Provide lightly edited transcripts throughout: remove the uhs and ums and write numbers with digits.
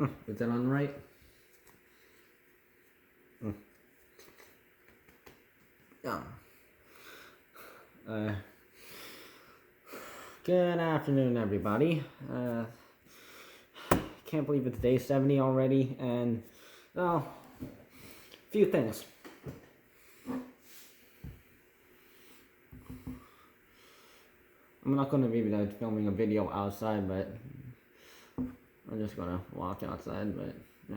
Is that on right? Yeah. Good afternoon, everybody. Can't believe it's day 70 already, and well, a few things. I'm not going to be filming a video outside, but I'm just going to walk outside, but yeah,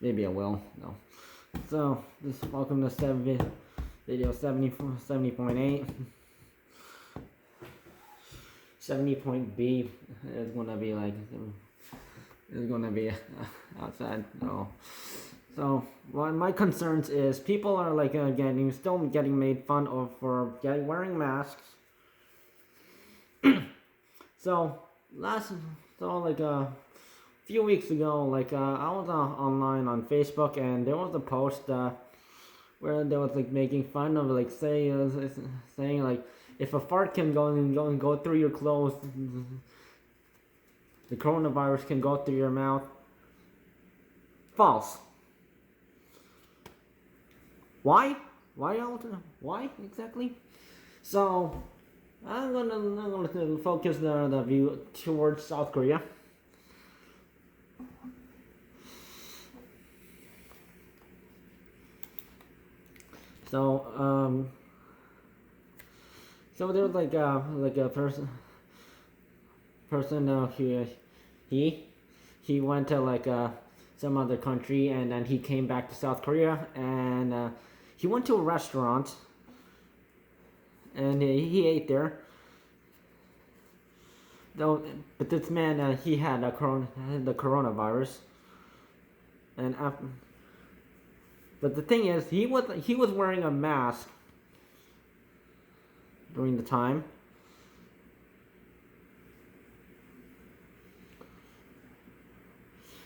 maybe I will. No. So, welcome to video 70.8. 70.B is gonna be like outside. So my concerns is people are like still getting made fun of for wearing masks. So a few weeks ago, I was online on Facebook, and there was a post where they was like making fun of saying like, if a fart can go through your clothes, the coronavirus can go through your mouth. False. Why? Why exactly? So I'm gonna focus the view towards South Korea. So so there was like a person he went to some other country, and then he came back to South Korea, and he went to a restaurant, and he ate there. Though, but this man he had the coronavirus, and but the thing is, he was wearing a mask during the time.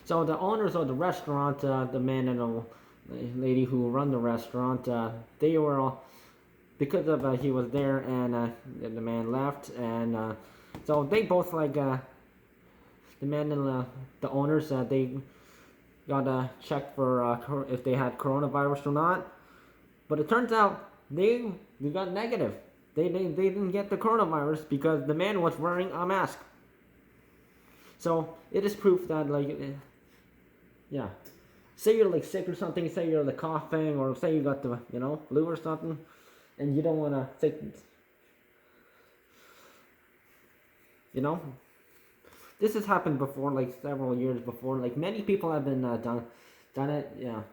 So the owners of the restaurant, the man and the lady who run the restaurant, they were all, because of he was there, and the man left, and so they both the man and the owners, they got checked for if they had coronavirus or not. But it turns out they got negative. They didn't get the coronavirus because the man was wearing a mask. So it is proof that yeah, say you're sick or something, say you're coughing, or say you got the flu or something, and you don't want to take, this has happened before, several years before. Many people have been done it. Yeah,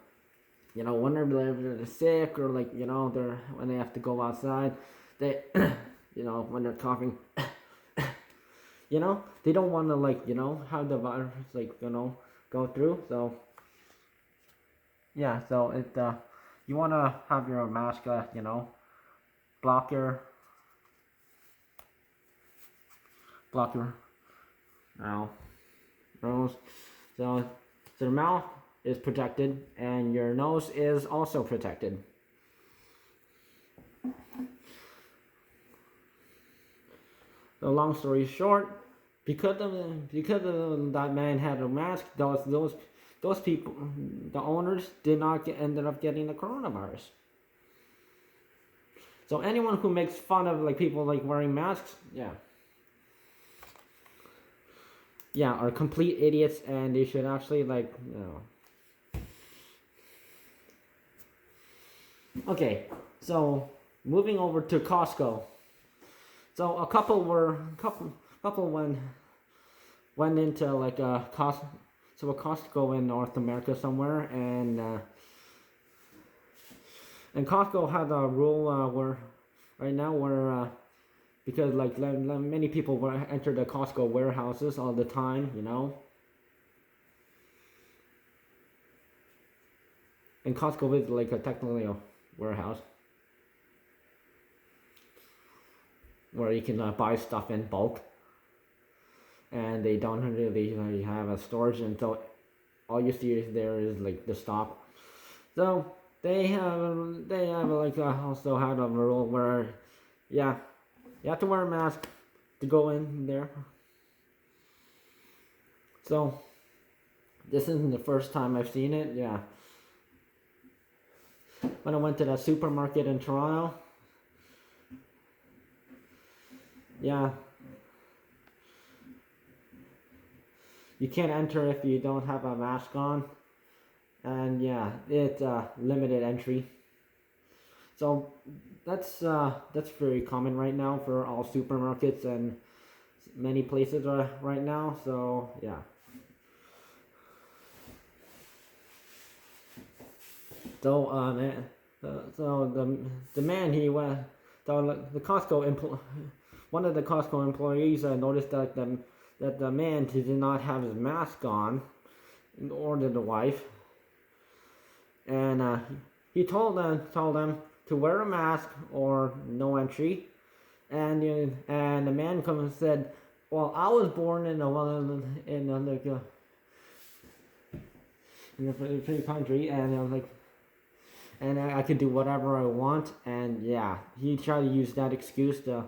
when they're sick, or they're when they have to go outside, they when they're coughing, they don't want to have the virus go through. So yeah, so it you want to have your mask block your nose, so the mouth is protected and your nose is also protected. So long story short, because of that man had a mask, those people, the owners, ended up getting the coronavirus. So anyone who makes fun of people wearing masks, are complete idiots, and they should actually Okay, so moving over to Costco. So a couple went into a Costco in North America somewhere, and Costco had a rule where right now where because many people enter the Costco warehouses all the time, and Costco is technically a warehouse where you can buy stuff in bulk, and they don't really have a storage, and so all you see there is the stock. So they have also had a rule where you have to wear a mask to go in there. So This isn't the first time I've seen it. Yeah. When I went to the supermarket in Toronto, yeah, you can't enter if you don't have a mask on, and yeah, it's limited entry. So that's very common right now for all supermarkets and many places right now. So yeah. So so the man he went, so the one of the Costco employees noticed that the man did not have his mask on, or the wife, and he told them to wear a mask or no entry, and the man come and said, well, I was born in a free country, and I was like, and I could do whatever I want, and yeah, he tried to use that excuse to,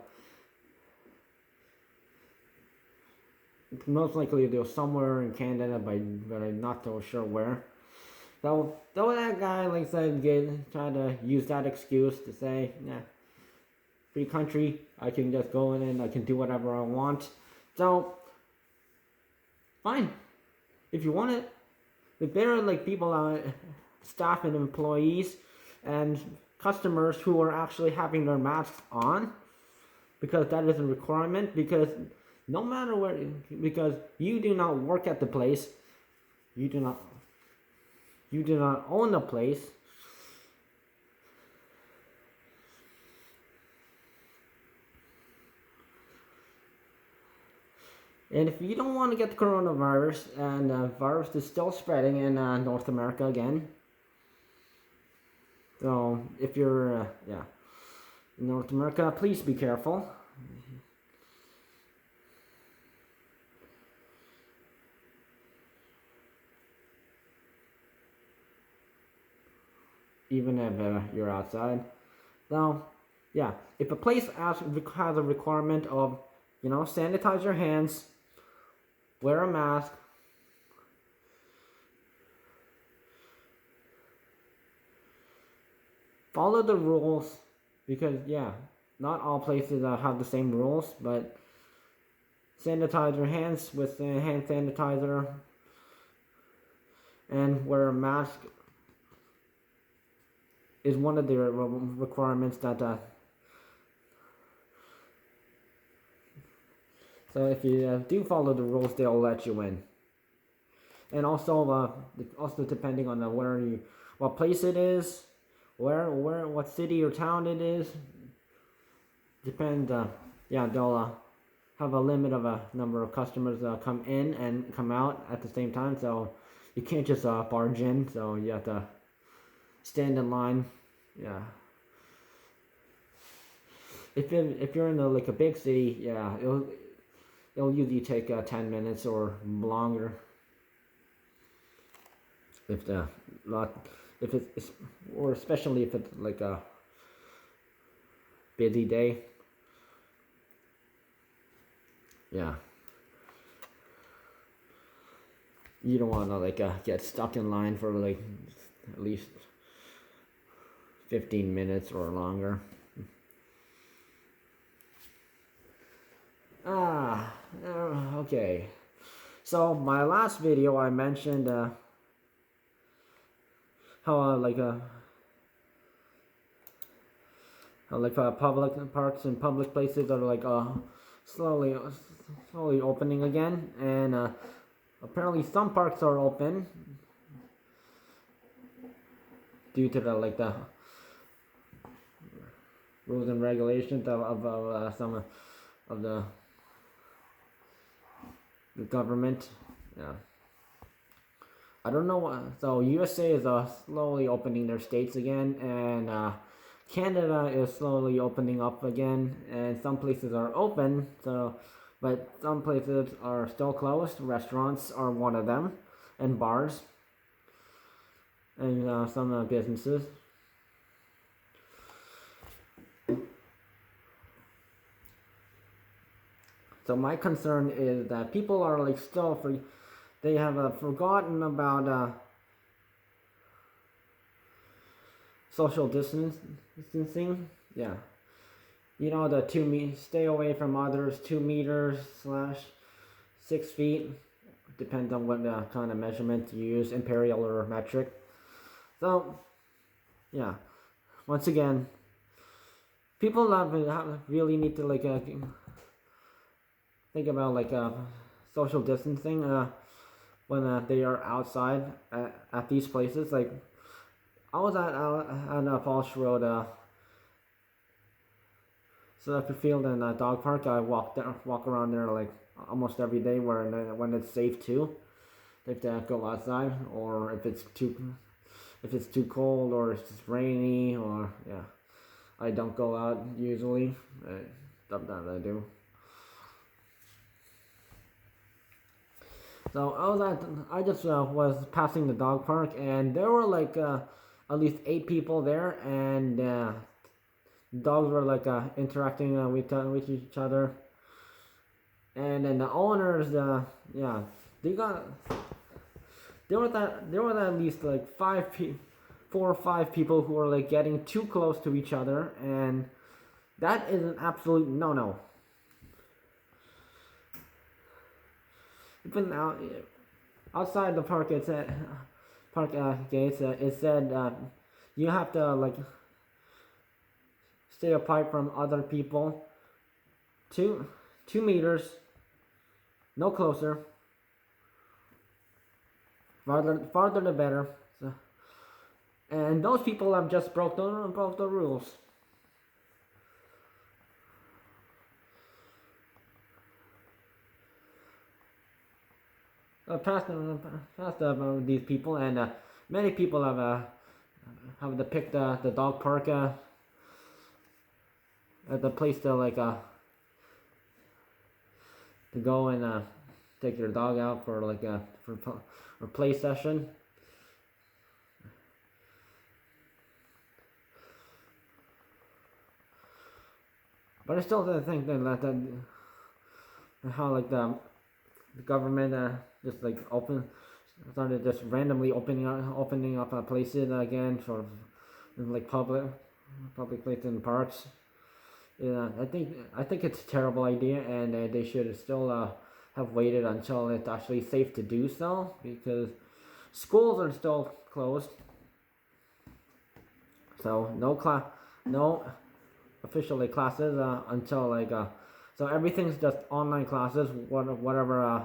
most likely they were somewhere in Canada, but I'm not so sure where. So that guy, like I said, tried to use that excuse to say, yeah, free country, I can just go in and I can do whatever I want. So, fine, if you want it. If there are like people, staff and employees and customers who are actually having their masks on, because that is a requirement, because no matter where, because you do not work at the place, you do not own the place. And if you don't want to get the coronavirus, and the virus is still spreading in North America again, so if you're in North America, please be careful. Even if you're outside. Now, yeah, if a place has a requirement of, sanitize your hands, wear a mask, follow the rules, because yeah, not all places have the same rules, but sanitize your hands with hand sanitizer and wear a mask is one of the requirements that so if you do follow the rules, they'll let you in. And also depending on what place it is, what city or town it is, depends. They'll have a limit of a number of customers come in and come out at the same time. So you can't just barge in. So you have to stand in line. Yeah. If you're in a big city, yeah, it'll usually take 10 minutes or longer. Or especially if it's like a busy day. Yeah. You don't want to get stuck in line for at least 15 minutes or longer. Okay. So my last video I mentioned how public parks and public places are slowly opening again, and apparently some parks are open due to the rules and regulations of some of the government. Yeah. I don't know. So USA is slowly opening their states again, and Canada is slowly opening up again, and some places are open. But some places are still closed. Restaurants are one of them, and bars, and some businesses. So my concern is that people are still free. they have forgotten about social distancing. Yeah, you know, the stay away from others, 2 meters slash 6 feet. Depends on what kind of measurement you use, imperial or metric. So, yeah. Once again, people really need to like think about like social distancing when they are outside at these places. Like I was at Falls Road soccer field and dog park. I walk around there like almost every day when it's safe too. If they go outside, or if it's too cold or if it's rainy, or yeah, I don't go out usually. Sometimes I do. So I just was passing the dog park, and there were like at least 8 people there, and dogs were like interacting with each other, and then the owners, yeah, they got there were at least like 4 or 5 people who were like getting too close to each other, and that is an absolute no. Even outside the park, it said park gates. It said you have to like stay apart from other people. 2 meters, no closer. Farther the better. So, and those people have just broke the rules. Past these people, and many people have to pick the dog park at the place to like to go and take your dog out for like for play session. But I still think that how like the government just like started just randomly opening up places again for like public places and parks. Yeah, I think it's a terrible idea, and they should still have waited until it's actually safe to do so, because schools are still closed. So no officially classes until like so everything's just online classes, whatever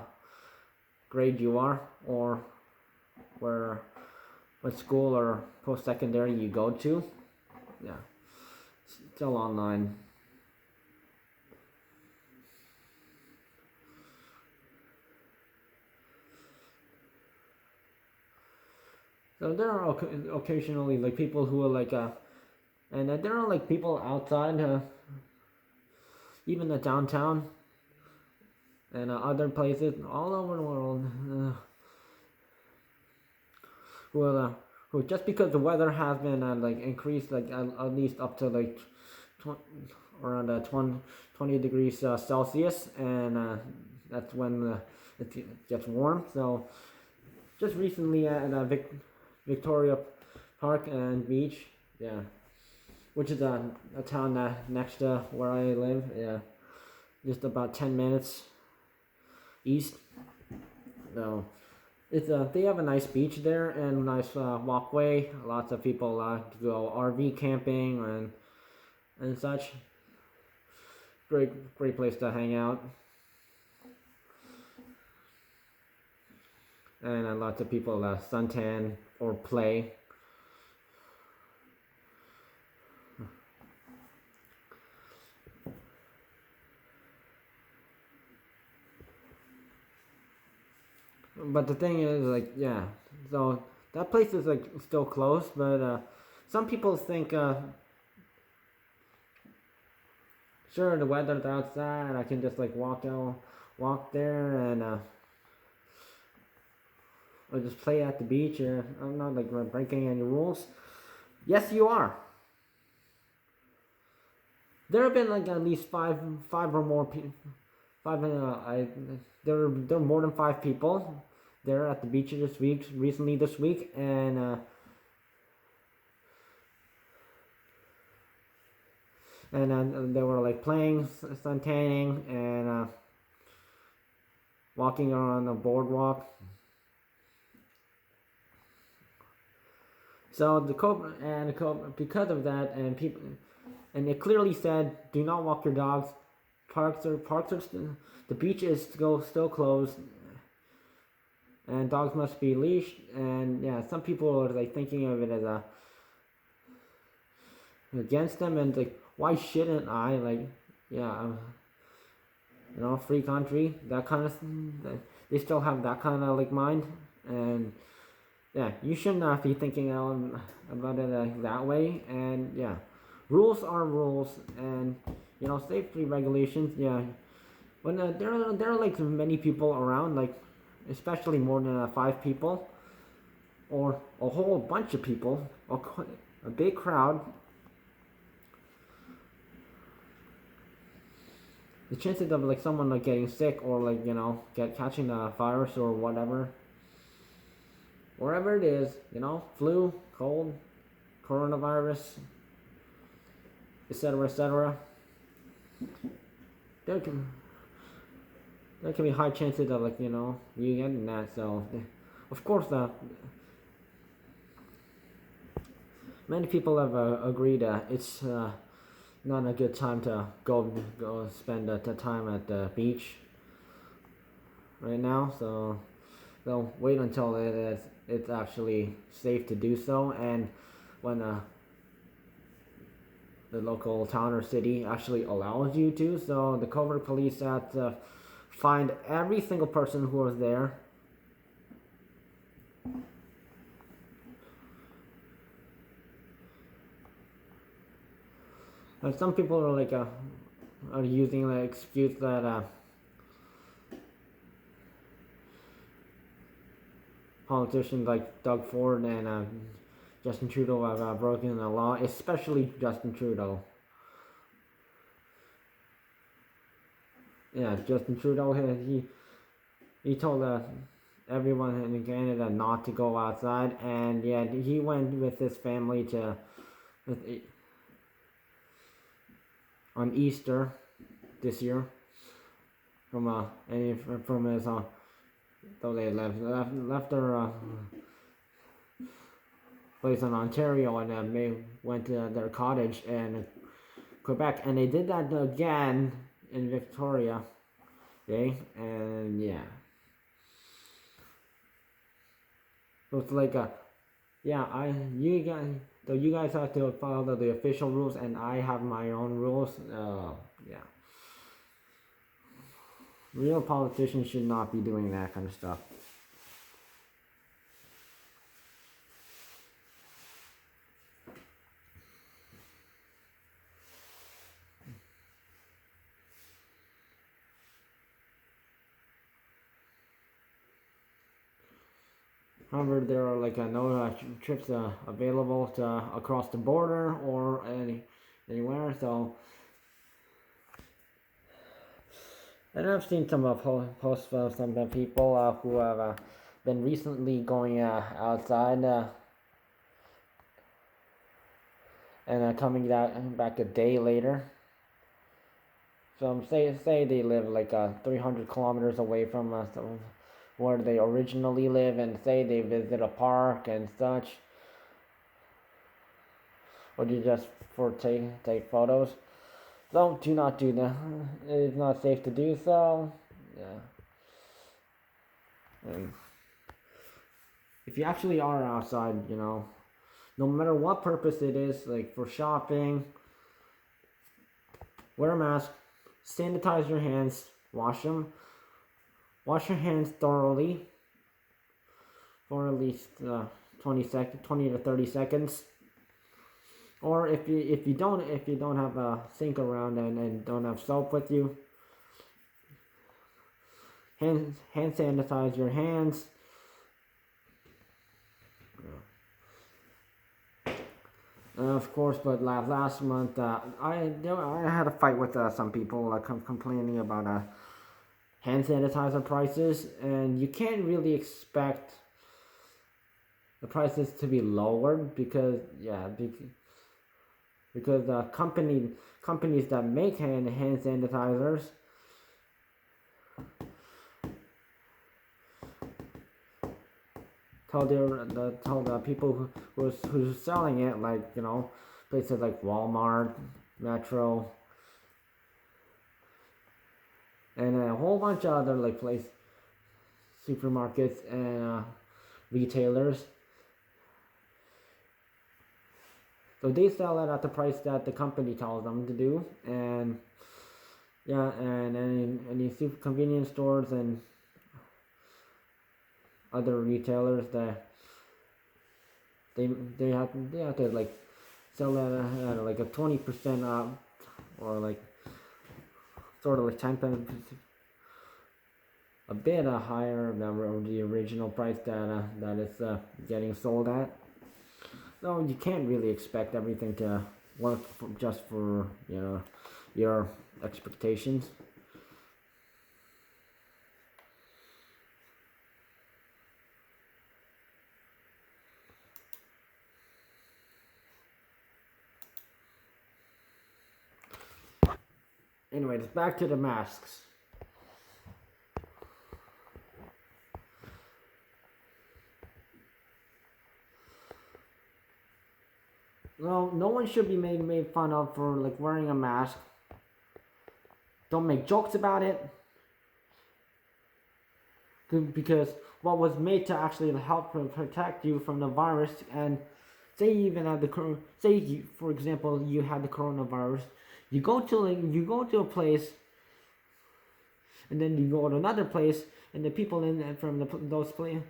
grade you are, or what school or post-secondary you go to. Yeah, still online. So there are occasionally like people who are like and there are like people outside even the downtown and other places all over the world who just because the weather has been like increased like at least up to like around 20 degrees Celsius, and that's when it gets warm. So just recently at Victoria Park and Beach, yeah, which is a town next to where I live, yeah, just about 10 minutes east. So it's they have a nice beach there and a nice walkway. Lots of people go RV camping and such. Great place to hang out. And lots of people suntan or play. But the thing is, like, yeah, so that place is like still closed, but some people think, sure, the weather's outside, I can just like walk there and or just play at the beach. I'm not like breaking any rules. Yes, you are. There have been like at least five or more people. There are more than 5 people there at the beach recently this week, and they were like playing suntanning and walking around the boardwalk. So because of that, and it clearly said, do not walk your dogs. Parks are the beach is still closed, and dogs must be leashed. And yeah, some people are like thinking of it as a against them, and like, why shouldn't I? Like, yeah, free country, that kind of they still have that kind of like mind, and yeah, you should not be thinking about it that way. And yeah, rules are rules, and safety regulations. Yeah, when there are like many people around, like especially more than 5 people, or a whole bunch of people, a big crowd. The chances of like someone like getting sick or like catching a virus or whatever, wherever it is, flu, cold, coronavirus, etc., there can be high chances of like you getting that. So of course many people have agreed it's not a good time to go spend the time at the beach right now. So they'll wait until it's actually safe to do so, and when the local town or city actually allows you to. So the covert police had to find every single person who was there. And some people are like are using the excuse that politicians like Doug Ford and Justin Trudeau have broken the law, especially Justin Trudeau. Yeah, Justin Trudeau, he told everyone in Canada not to go outside, and yeah, he went with his family on Easter this year from his though they left their place in Ontario, and they went to their cottage in Quebec, and they did that again in Victoria. Okay, and yeah, so it's like you guys have to follow the official rules, and I have my own rules. Yeah, real politicians should not be doing that kind of stuff. However, there are like no trips available to across the border or anywhere. So, and I've seen some posts from some people who have been recently going outside and coming back a day later. So say they live like 300 kilometers away from where they originally live, and say they visit a park and such, or do just for take photos. So do not do that. It is not safe to do so. Yeah. And if you actually are outside, no matter what purpose it is, like for shopping, wear a mask, sanitize your hands, wash them. Wash your hands thoroughly for at least 20 to 30 seconds. Or if you don't have a sink around and don't have soap with you, hand sanitize your hands. Of course, but last month I had a fight with some people complaining about hand sanitizer prices, and you can't really expect the prices to be lowered because because the companies that make hand sanitizers tell the people who's selling it, like, you know, places like Walmart, Metro, and a whole bunch of other like supermarkets and retailers. So they sell it at the price that the company tells them to do, and yeah, and any super convenience stores and other retailers that they have to like sell it at like a 20% off, or like sort of like 10%, a bit higher than the original price that it's getting sold at. So you can't really expect everything to work just for, you know, your expectations. Anyways, back to the masks. Well, no one should be made fun of for like wearing a mask. Don't make jokes about it, because what was made to actually help protect you from the virus. And say you even have for example, you had the coronavirus, you go to a place, and then you go to another place, and the people from those places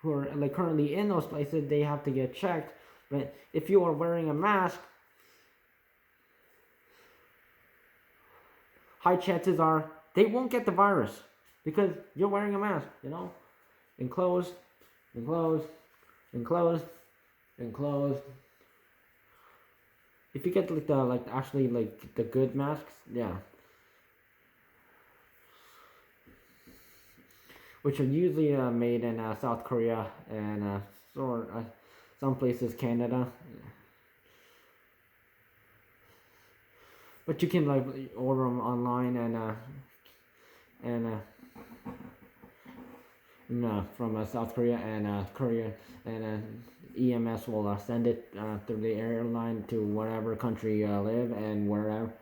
who are like currently in those places, they have to get checked. But if you are wearing a mask, high chances are they won't get the virus because you're wearing a mask, you know? Enclosed, enclosed, enclosed, enclosed. If you get like the good masks, yeah, which are usually made in South Korea and some places Canada. But you can like order them online from South Korea and Korea, and EMS will send it through the airline to whatever country you live and wherever,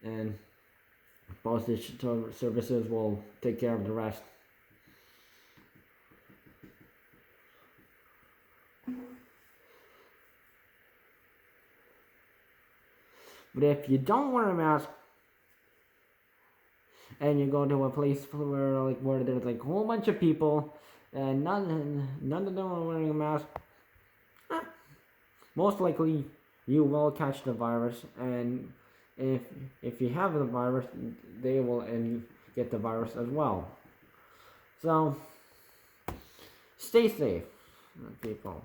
and postage services will take care of the rest. But if you don't wear a mask and you go to a place where there's like a whole bunch of people and none of them are wearing a mask, most likely you will catch the virus. And if you have the virus, they will get the virus as well. So stay safe, people.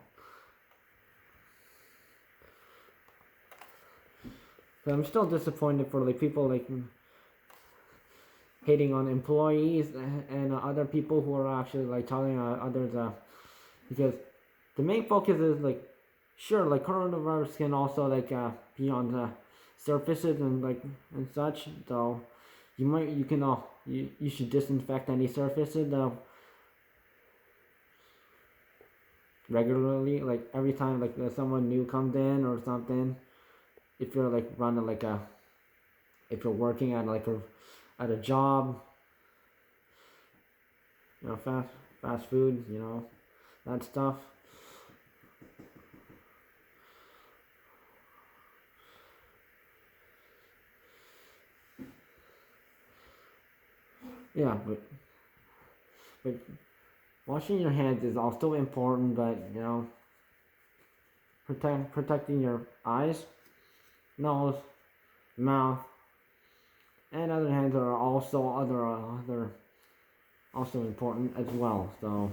But I'm still disappointed for like people like hating on employees and other people who are actually like telling others because the main focus is like, sure, like coronavirus can also like be on the surfaces and such. So you should disinfect any surfaces regularly, like every time like someone new comes in or something. If you're like running if you're working at at a job, you know, fast food, you know, that stuff. Yeah, but washing your hands is also important. But you know, protecting your eyes, nose, mouth, and other hands are also also important as well. So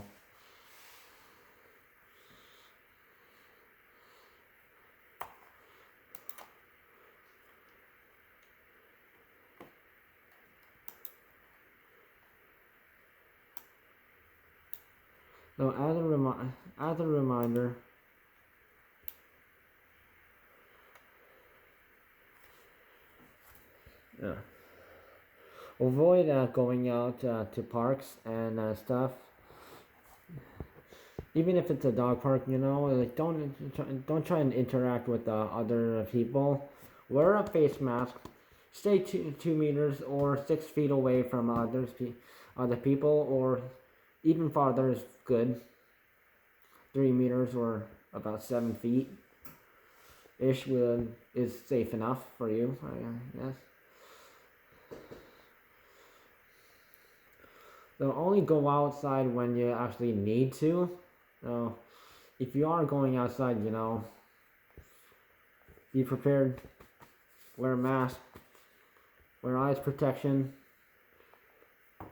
So as a reminder, yeah, avoid going out to parks and stuff. Even if it's a dog park, like don't try and interact with other people. Wear a face mask. Stay 2 meters or 6 feet away from other people, or even farther is good. 3 meters or about 7 feet ish is safe enough for you, I guess. So only go outside when you actually need to. So if you are going outside, be prepared. Wear a mask. Wear eyes protection.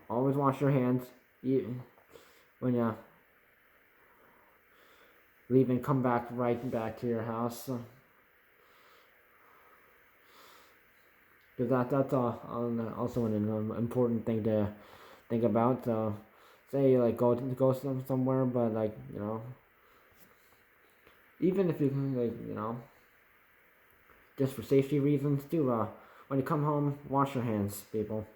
Always wash your hands when you leave and come right back to your house. Because that's also an important thing to think about. So, say you like go somewhere, but like even if you like just for safety reasons, do when you come home, wash your hands, people.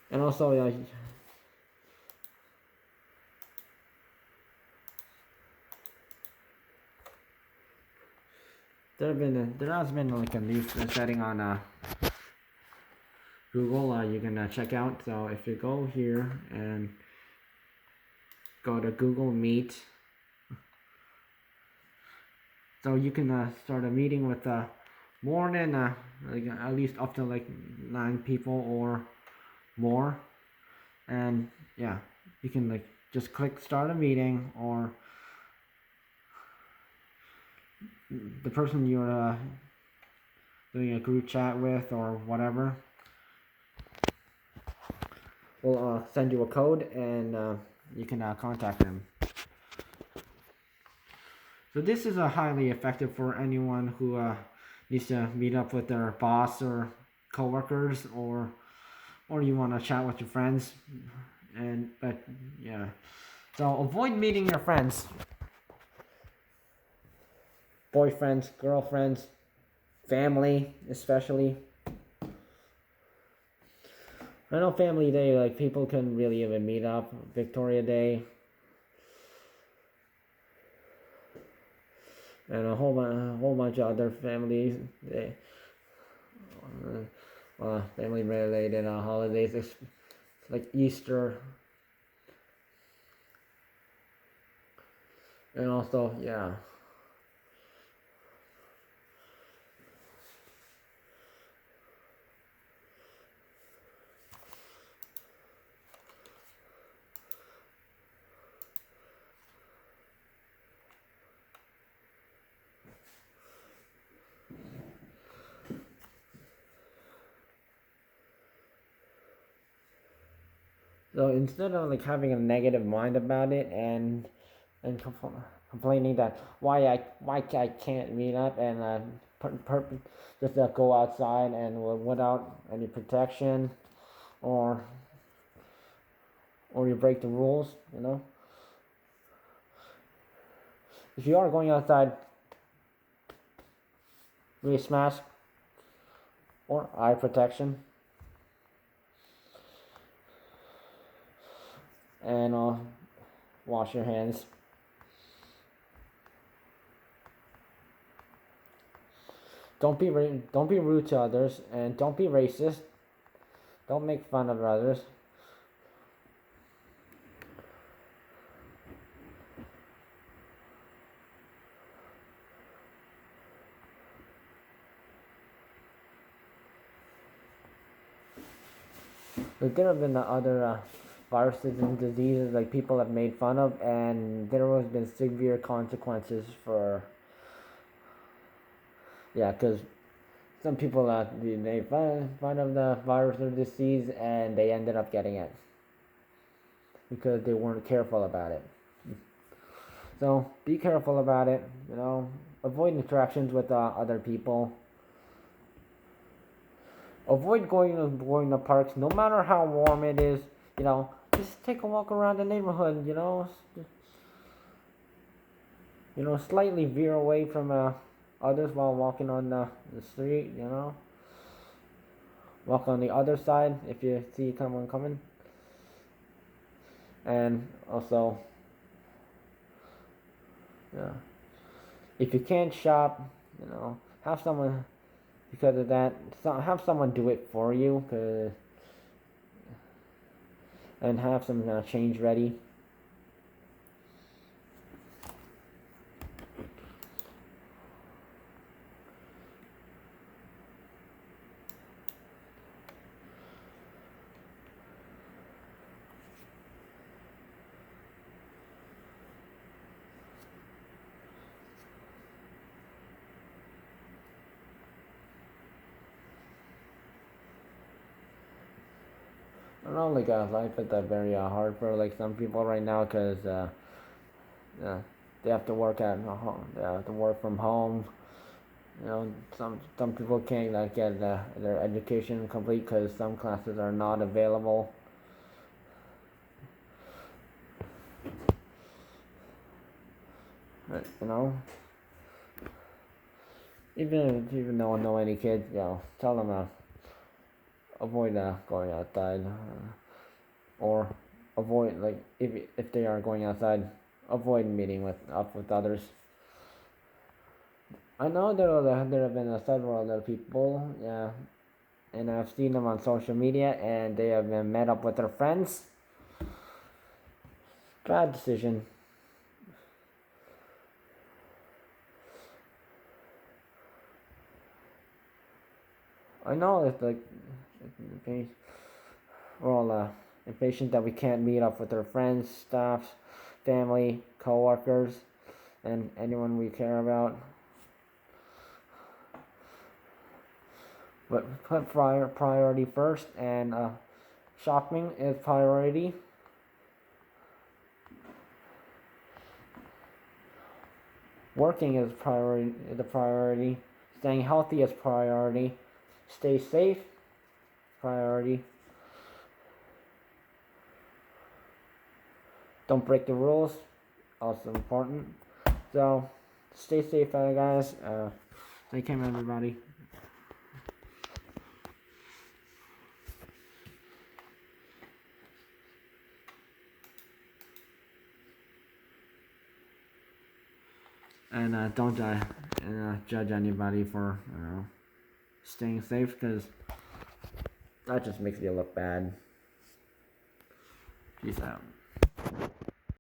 And also, there has been like a new setting on Google you can check out. So if you go here and go to Google Meet, so you can start a meeting with more than like at least up to like 9 people or more, and yeah, you can like just click start a meeting, or the person you're doing a group chat with or whatever will send you a code, and you can contact them. So this is highly effective for anyone who needs to meet up with their boss or coworkers, or you want to chat with your friends. But yeah, so avoid meeting your friends, boyfriends, girlfriends, family, especially. I know Family Day, like people couldn't really even meet up. Victoria Day, and a whole bunch of other families. Family related holidays like Easter, and also yeah. So instead of like having a negative mind about it and complaining that why I can't meet up, and just go outside and without any protection, or you break the rules, if you are going outside, face mask or eye protection, and wash your hands. Don't be rude to others, and don't be racist. Don't make fun of others. Like there have been other viruses and diseases like people have made fun of, and there has been severe consequences for. Yeah, because some people they made fun of the virus or disease, and they ended up getting it because they weren't careful about it. So be careful about it. Avoid interactions with other people. avoid going to parks, no matter how warm it is. You know, just take a walk around the neighborhood. Slightly veer away from others while walking on the street. Walk on the other side if you see someone coming. And also, yeah, if you can't shop, have someone, because of that, have someone do it for you, and have some change ready. I don't know, like life is very hard for like some people right now, because they have to work at home. They have to work from home. Some people can't get their education complete because some classes are not available. But, even though I know any kids, tell them avoid going outside, or avoid, like, if they are going outside, avoid meeting up with others. I know there have been several other people, yeah, and I've seen them on social media, and they have been met up with their friends. Bad decision. I know it's like we're all impatient that we can't meet up with our friends, staff, family, co-workers, and anyone we care about. But put priority first, and shopping is priority. Working is the priority. Staying healthy is priority. Stay safe, priority. Don't break the rules, also important. So, stay safe, guys. Stay calm, everybody. And don't judge anybody for staying safe, because that just makes you look bad. Peace out.